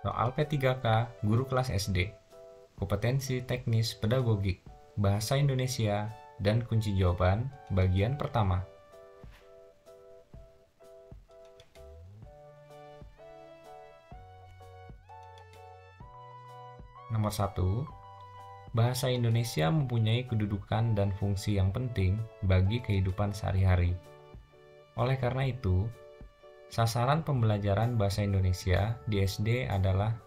Soal P3K Guru Kelas SD, Kompetensi Teknis Pedagogik, Bahasa Indonesia, dan Kunci Jawaban bagian pertama. Nomor 1. Bahasa Indonesia mempunyai kedudukan dan fungsi yang penting bagi kehidupan sehari-hari. Oleh karena itu, sasaran pembelajaran bahasa Indonesia di SD adalah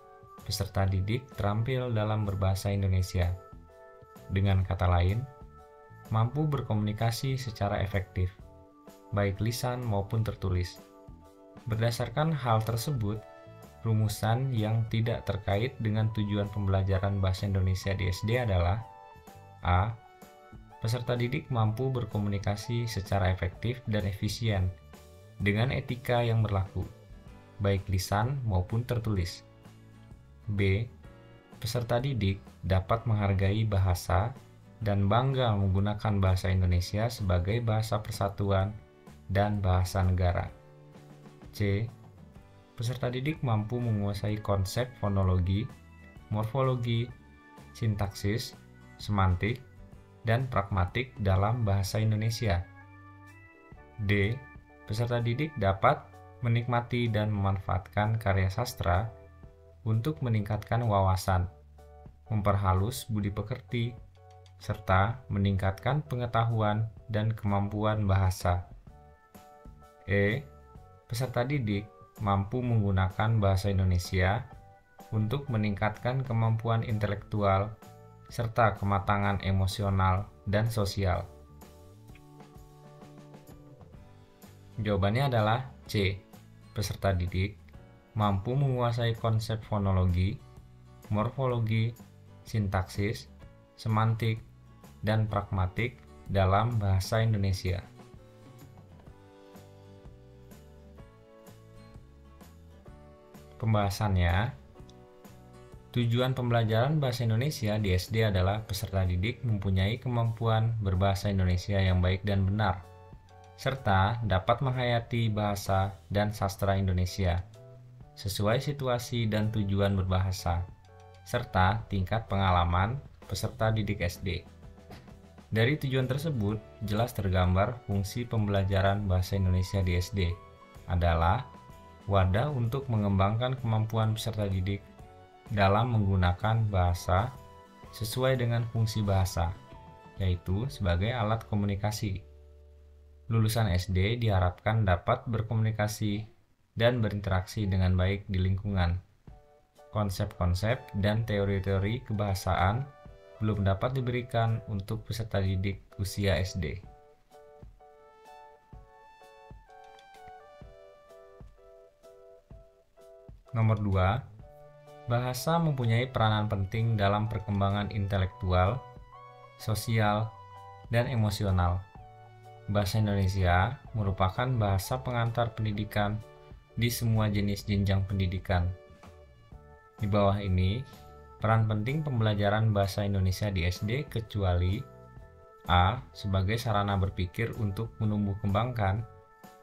peserta didik terampil dalam berbahasa Indonesia. Dengan kata lain, mampu berkomunikasi secara efektif, baik lisan maupun tertulis. Berdasarkan hal tersebut, rumusan yang tidak terkait dengan tujuan pembelajaran bahasa Indonesia di SD adalah A. Peserta didik mampu berkomunikasi secara efektif dan efisien dengan etika yang berlaku, baik lisan maupun tertulis. B. Peserta didik dapat menghargai bahasa dan bangga menggunakan bahasa Indonesia sebagai bahasa persatuan dan bahasa negara. C. Peserta didik mampu menguasai konsep fonologi, morfologi, sintaksis, semantik, dan pragmatik dalam bahasa Indonesia. D. Peserta didik dapat menikmati dan memanfaatkan karya sastra untuk meningkatkan wawasan, memperhalus budi pekerti, serta meningkatkan pengetahuan dan kemampuan bahasa. E. Peserta didik mampu menggunakan bahasa Indonesia untuk meningkatkan kemampuan intelektual serta kematangan emosional dan sosial. Jawabannya adalah C. Peserta didik mampu menguasai konsep fonologi, morfologi, sintaksis, semantik, dan pragmatik dalam bahasa Indonesia. Pembahasannya, tujuan pembelajaran bahasa Indonesia di SD adalah peserta didik mempunyai kemampuan berbahasa Indonesia yang baik dan benar, serta dapat menghayati bahasa dan sastra Indonesia sesuai situasi dan tujuan berbahasa, serta tingkat pengalaman peserta didik SD. Dari tujuan tersebut, jelas tergambar fungsi pembelajaran bahasa Indonesia di SD adalah wadah untuk mengembangkan kemampuan peserta didik dalam menggunakan bahasa sesuai dengan fungsi bahasa, yaitu sebagai alat komunikasi. Lulusan SD diharapkan dapat berkomunikasi dan berinteraksi dengan baik di lingkungan. Konsep-konsep dan teori-teori kebahasaan belum dapat diberikan untuk peserta didik usia SD. Nomor 2. Bahasa mempunyai peranan penting dalam perkembangan intelektual, sosial, dan emosional. Bahasa Indonesia merupakan bahasa pengantar pendidikan di semua jenis jenjang pendidikan. Di bawah ini, peran penting pembelajaran bahasa Indonesia di SD kecuali A. Sebagai sarana berpikir untuk menumbuh kembangkan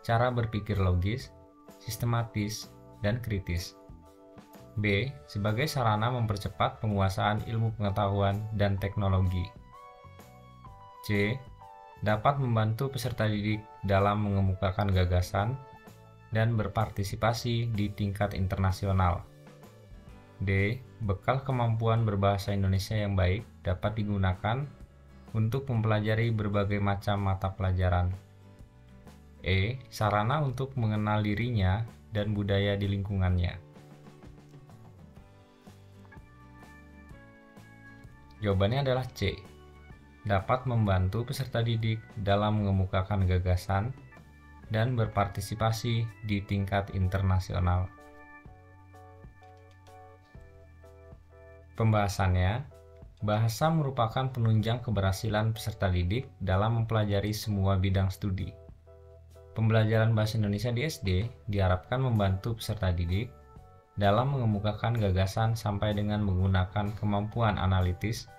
cara berpikir logis, sistematis, dan kritis. B. Sebagai sarana mempercepat penguasaan ilmu pengetahuan dan teknologi. C. Dapat membantu peserta didik dalam mengemukakan gagasan dan berpartisipasi di tingkat internasional. D. Bekal kemampuan berbahasa Indonesia yang baik dapat digunakan untuk mempelajari berbagai macam mata pelajaran. E. Sarana untuk mengenal dirinya dan budaya di lingkungannya. Jawabannya adalah C. Dapat membantu peserta didik dalam mengemukakan gagasan dan berpartisipasi di tingkat internasional. Pembahasannya, bahasa merupakan penunjang keberhasilan peserta didik dalam mempelajari semua bidang studi. Pembelajaran bahasa Indonesia di SD diharapkan membantu peserta didik dalam mengemukakan gagasan sampai dengan menggunakan kemampuan analitis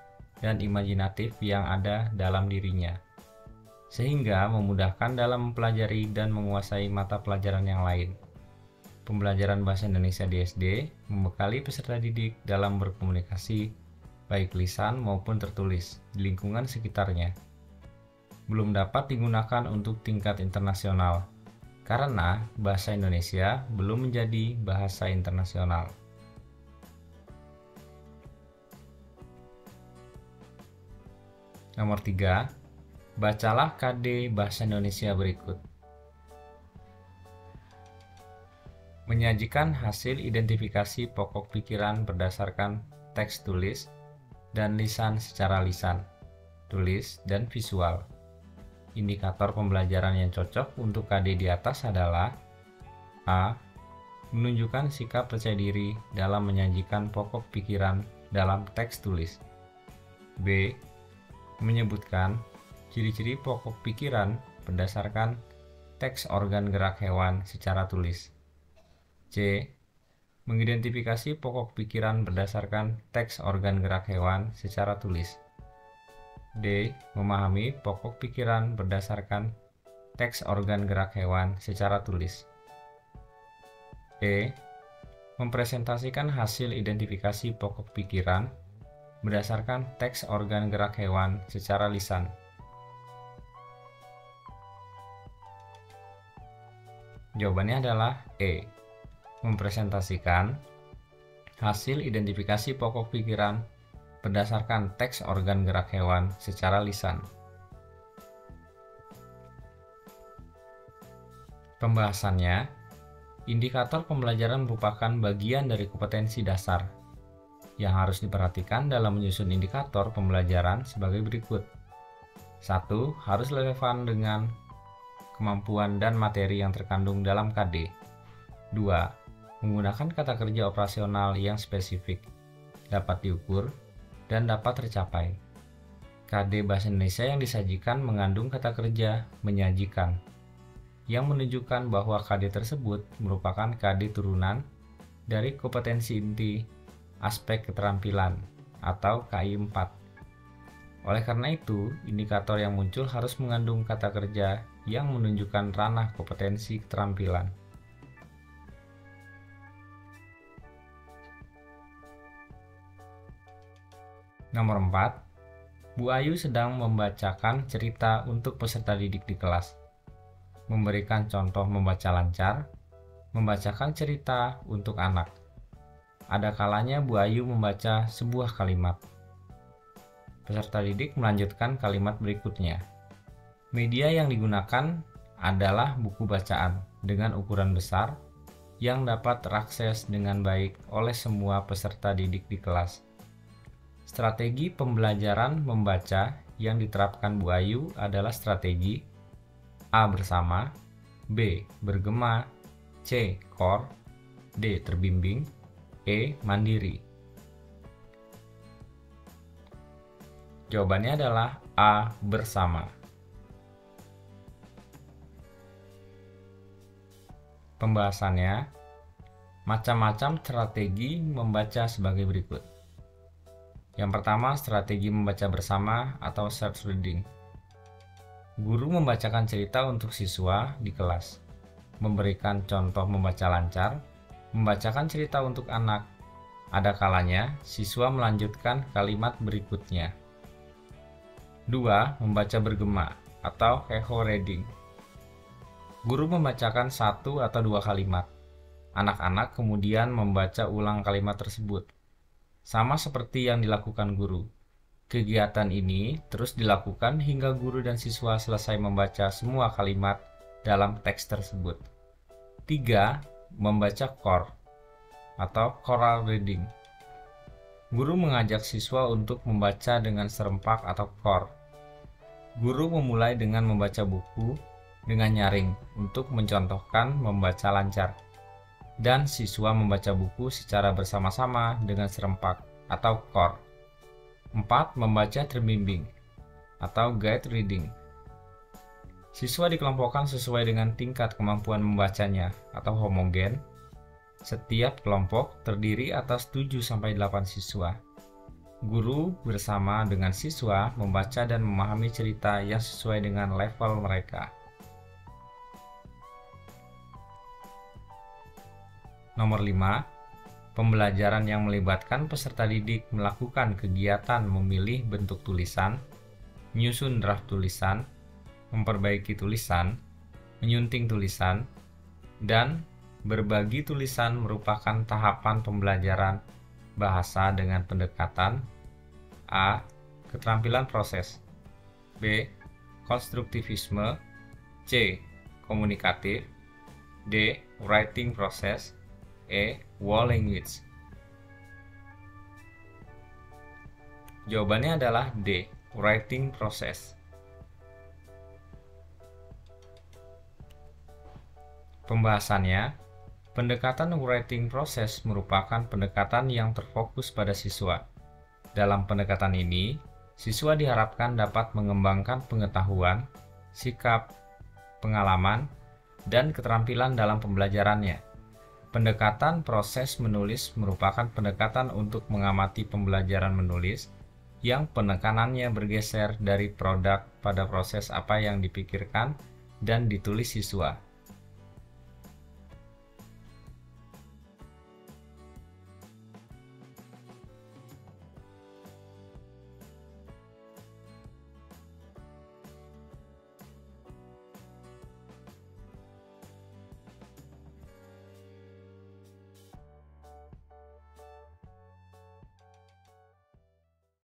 dan imajinatif yang ada dalam dirinya, sehingga memudahkan dalam mempelajari dan menguasai mata pelajaran yang lain. pembelajaran bahasa Indonesia di SD membekali peserta didik dalam berkomunikasi, baik lisan maupun tertulis, di lingkungan sekitarnya. Belum dapat digunakan untuk tingkat internasional, karena bahasa Indonesia belum menjadi bahasa internasional. Nomor 3, bacalah KD Bahasa Indonesia berikut. Menyajikan hasil identifikasi pokok pikiran berdasarkan teks tulis dan lisan secara lisan, tulis, dan visual. Indikator pembelajaran yang cocok untuk KD di atas adalah A. Menunjukkan sikap percaya diri dalam menyajikan pokok pikiran dalam teks tulis. B. Menyebutkan ciri-ciri pokok pikiran berdasarkan teks organ gerak hewan secara tulis. C. Mengidentifikasi pokok pikiran berdasarkan teks organ gerak hewan secara tulis. D. Memahami pokok pikiran berdasarkan teks organ gerak hewan secara tulis. E. Mempresentasikan hasil identifikasi pokok pikiran berdasarkan teks organ gerak hewan secara lisan. Jawabannya adalah E. Mempresentasikan hasil identifikasi pokok pikiran berdasarkan teks organ gerak hewan secara lisan. Pembahasannya, indikator pembelajaran merupakan bagian dari kompetensi dasar yang harus diperhatikan dalam menyusun indikator pembelajaran sebagai berikut. 1. Harus relevan dengan kemampuan dan materi yang terkandung dalam KD. 2. Menggunakan kata kerja operasional yang spesifik, dapat diukur, dan dapat tercapai. KD Bahasa Indonesia yang disajikan mengandung kata kerja menyajikan, yang menunjukkan bahwa KD tersebut merupakan KD turunan dari kompetensi inti aspek keterampilan atau KI 4. Oleh karena itu, indikator yang muncul harus mengandung kata kerja yang menunjukkan ranah kompetensi keterampilan. Nomor 4, Bu Ayu sedang membacakan cerita untuk peserta didik di kelas. Memberikan contoh membaca lancar, membacakan cerita untuk anak. Ada kalanya Bu Ayu membaca sebuah kalimat. Peserta didik melanjutkan kalimat berikutnya. Media yang digunakan adalah buku bacaan dengan ukuran besar yang dapat terakses dengan baik oleh semua peserta didik di kelas. Strategi pembelajaran membaca yang diterapkan Bu Ayu adalah strategi A. Bersama, B. Bergema, C. Core, D. Terbimbing, E. Mandiri. Jawabannya adalah A. Bersama. Pembahasannya, macam-macam strategi membaca sebagai berikut. Yang pertama, strategi membaca bersama atau self reading. Guru membacakan cerita untuk siswa di kelas, memberikan contoh membaca lancar, membacakan cerita untuk anak. Ada kalanya siswa melanjutkan kalimat berikutnya. 2. Membaca bergema atau echo reading. Guru membacakan 1 atau 2 kalimat. Anak-anak kemudian membaca ulang kalimat tersebut. Sama seperti yang dilakukan guru. Kegiatan ini terus dilakukan hingga guru dan siswa selesai membaca semua kalimat dalam teks tersebut. 3. Membaca core atau choral reading. Guru mengajak siswa untuk membaca dengan serempak atau core. Guru memulai dengan membaca buku dengan nyaring untuk mencontohkan membaca lancar. Dan siswa membaca buku secara bersama-sama dengan serempak atau core. 4. Membaca terbimbing atau guide reading. Siswa dikelompokkan sesuai dengan tingkat kemampuan membacanya atau homogen. Setiap kelompok terdiri atas 7-8 siswa. Guru bersama dengan siswa membaca dan memahami cerita yang sesuai dengan level mereka. Nomor 5, pembelajaran yang melibatkan peserta didik melakukan kegiatan memilih bentuk tulisan, menyusun draft tulisan, memperbaiki tulisan, menyunting tulisan, dan berbagi tulisan merupakan tahapan pembelajaran bahasa dengan pendekatan A. Keterampilan proses, B. Konstruktivisme, C. Komunikatif, D. Writing process, E. Wall language. Jawabannya adalah D. Writing process. Pembahasannya, pendekatan writing process merupakan pendekatan yang terfokus pada siswa. Dalam pendekatan ini, siswa diharapkan dapat mengembangkan pengetahuan, sikap, pengalaman, dan keterampilan dalam pembelajarannya. Pendekatan proses menulis merupakan pendekatan untuk mengamati pembelajaran menulis yang penekanannya bergeser dari produk pada proses apa yang dipikirkan dan ditulis siswa.